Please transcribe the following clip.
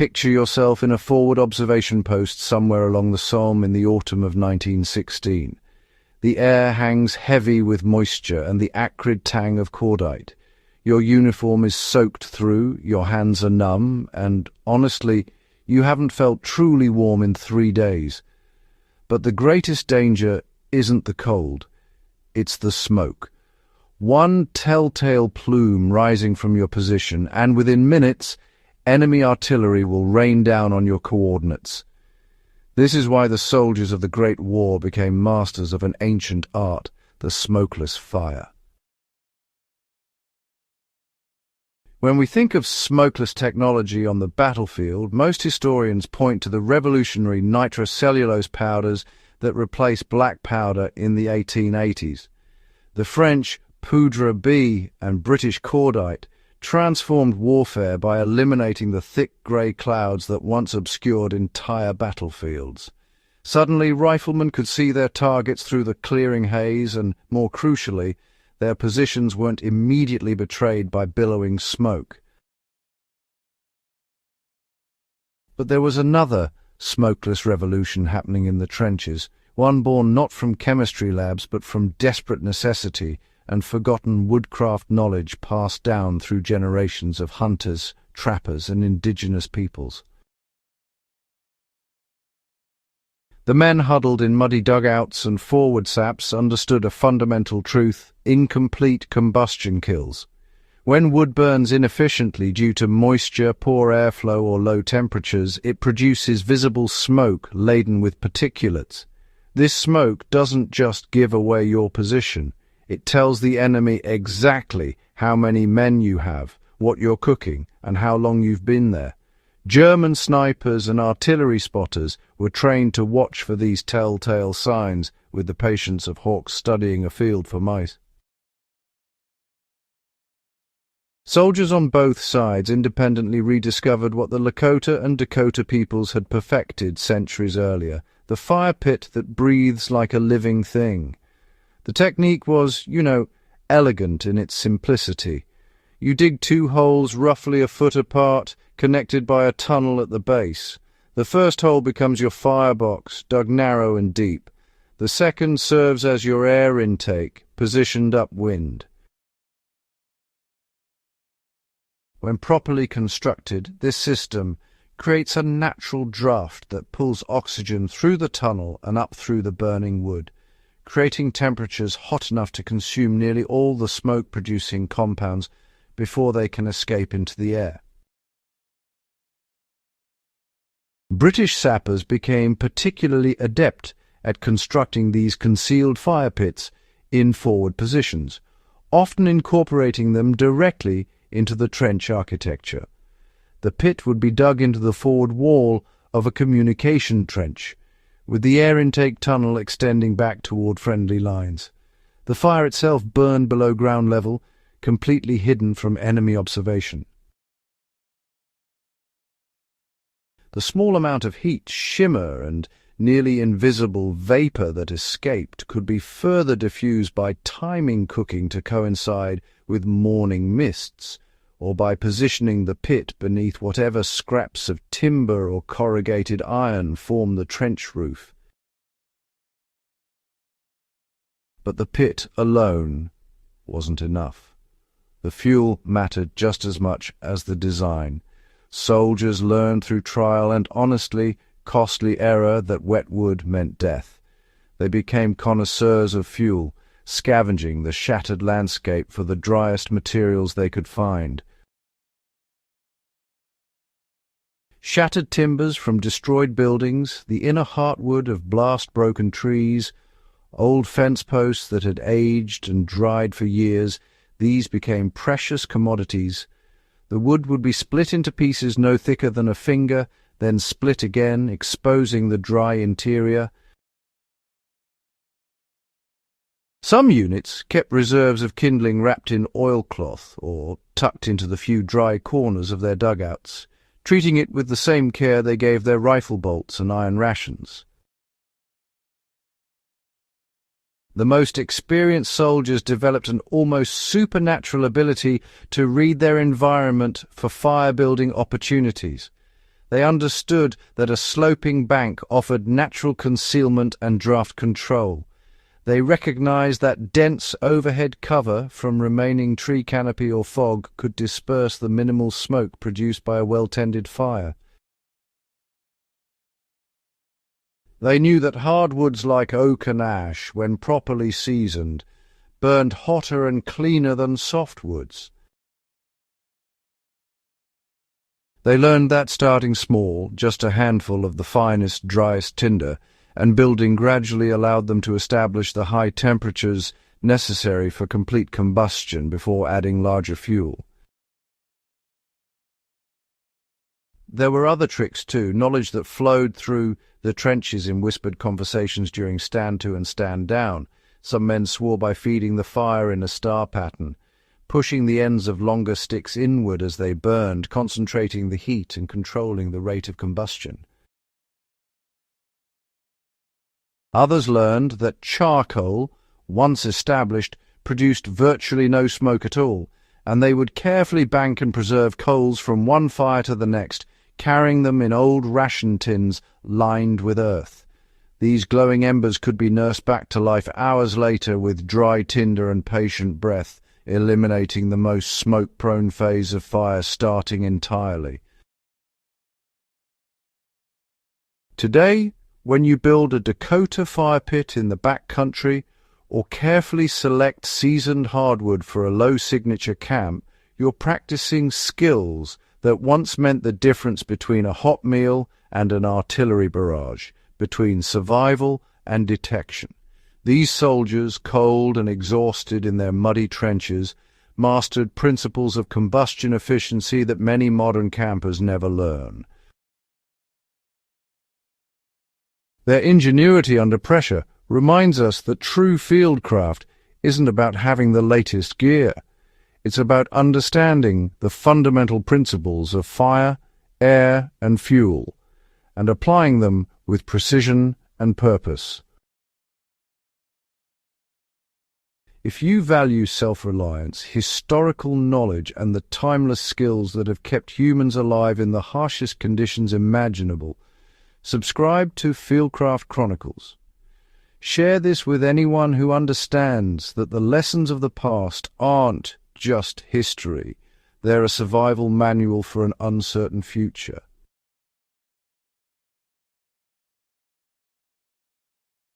Picture yourself in a forward observation post somewhere along the Somme in the autumn of 1916. The air hangs heavy with moisture and the acrid tang of cordite. Your uniform is soaked through, your hands are numb, and, honestly, you haven't felt truly warm in 3 days. But the greatest danger isn't the cold, it's the smoke. One telltale plume rising from your position, and within minutes, enemy artillery will rain down on your coordinates. This is why the soldiers of the Great War became masters of an ancient art, the smokeless fire. When we think of smokeless technology on the battlefield, most historians point to the revolutionary nitrocellulose powders that replaced black powder in the 1880s. The French poudre B and British cordite transformed warfare by eliminating the thick grey clouds that once obscured entire battlefields. Suddenly, riflemen could see their targets through the clearing haze and, more crucially, their positions weren't immediately betrayed by billowing smoke. But there was another smokeless revolution happening in the trenches, one born not from chemistry labs but from desperate necessity and forgotten woodcraft knowledge passed down through generations of hunters, trappers, and indigenous peoples. The men huddled in muddy dugouts and forward saps understood a fundamental truth: incomplete combustion kills. When wood burns inefficiently due to moisture, poor airflow, or low temperatures, it produces visible smoke laden with particulates. This smoke doesn't just give away your position. It tells the enemy exactly how many men you have, what you're cooking, and how long you've been there. German snipers and artillery spotters were trained to watch for these telltale signs with the patience of hawks studying a field for mice. Soldiers on both sides independently rediscovered what the Lakota and Dakota peoples had perfected centuries earlier, the fire pit that breathes like a living thing. The technique was, elegant in its simplicity. You dig 2 holes roughly a foot apart, connected by a tunnel at the base. The first hole becomes your firebox, dug narrow and deep. The second serves as your air intake, positioned upwind. When properly constructed, this system creates a natural draft that pulls oxygen through the tunnel and up through the burning wood, creating temperatures hot enough to consume nearly all the smoke-producing compounds before they can escape into the air. British sappers became particularly adept at constructing these concealed fire pits in forward positions, often incorporating them directly into the trench architecture. The pit would be dug into the forward wall of a communication trench, with the air intake tunnel extending back toward friendly lines. The fire itself burned below ground level, completely hidden from enemy observation. The small amount of heat, shimmer, and nearly invisible vapor that escaped could be further diffused by timing cooking to coincide with morning mists, or by positioning the pit beneath whatever scraps of timber or corrugated iron form the trench roof. But the pit alone wasn't enough. The fuel mattered just as much as the design. Soldiers learned through trial and, honestly, costly error that wet wood meant death. They became connoisseurs of fuel, scavenging the shattered landscape for the driest materials they could find. Shattered timbers from destroyed buildings, the inner heartwood of blast-broken trees, old fence posts that had aged and dried for years, these became precious commodities. The wood would be split into pieces no thicker than a finger, then split again, exposing the dry interior. Some units kept reserves of kindling wrapped in oilcloth or tucked into the few dry corners of their dugouts, treating it with the same care they gave their rifle bolts and iron rations. The most experienced soldiers developed an almost supernatural ability to read their environment for fire-building opportunities. They understood that a sloping bank offered natural concealment and draft control. They recognized that dense overhead cover from remaining tree canopy or fog could disperse the minimal smoke produced by a well-tended fire. They knew that hardwoods like oak and ash, when properly seasoned, burned hotter and cleaner than softwoods. They learned that starting small, just a handful of the finest, driest tinder, and building gradually allowed them to establish the high temperatures necessary for complete combustion before adding larger fuel. There were other tricks too, knowledge that flowed through the trenches in whispered conversations during stand to and stand down. Some men swore by feeding the fire in a star pattern, pushing the ends of longer sticks inward as they burned, concentrating the heat and controlling the rate of combustion. Others learned that charcoal, once established, produced virtually no smoke at all, and they would carefully bank and preserve coals from one fire to the next, carrying them in old ration tins lined with earth. These glowing embers could be nursed back to life hours later with dry tinder and patient breath, eliminating the most smoke-prone phase of fire starting entirely. Today, when you build a Dakota fire pit in the back country or carefully select seasoned hardwood for a low-signature camp, you're practicing skills that once meant the difference between a hot meal and an artillery barrage, between survival and detection. These soldiers, cold and exhausted in their muddy trenches, mastered principles of combustion efficiency that many modern campers never learn. Their ingenuity under pressure reminds us that true fieldcraft isn't about having the latest gear. It's about understanding the fundamental principles of fire, air, and fuel, and applying them with precision and purpose. If you value self-reliance, historical knowledge, and the timeless skills that have kept humans alive in the harshest conditions imaginable, subscribe to Fieldcraft Chronicles. Share this with anyone who understands that the lessons of the past aren't just history. They're a survival manual for an uncertain future.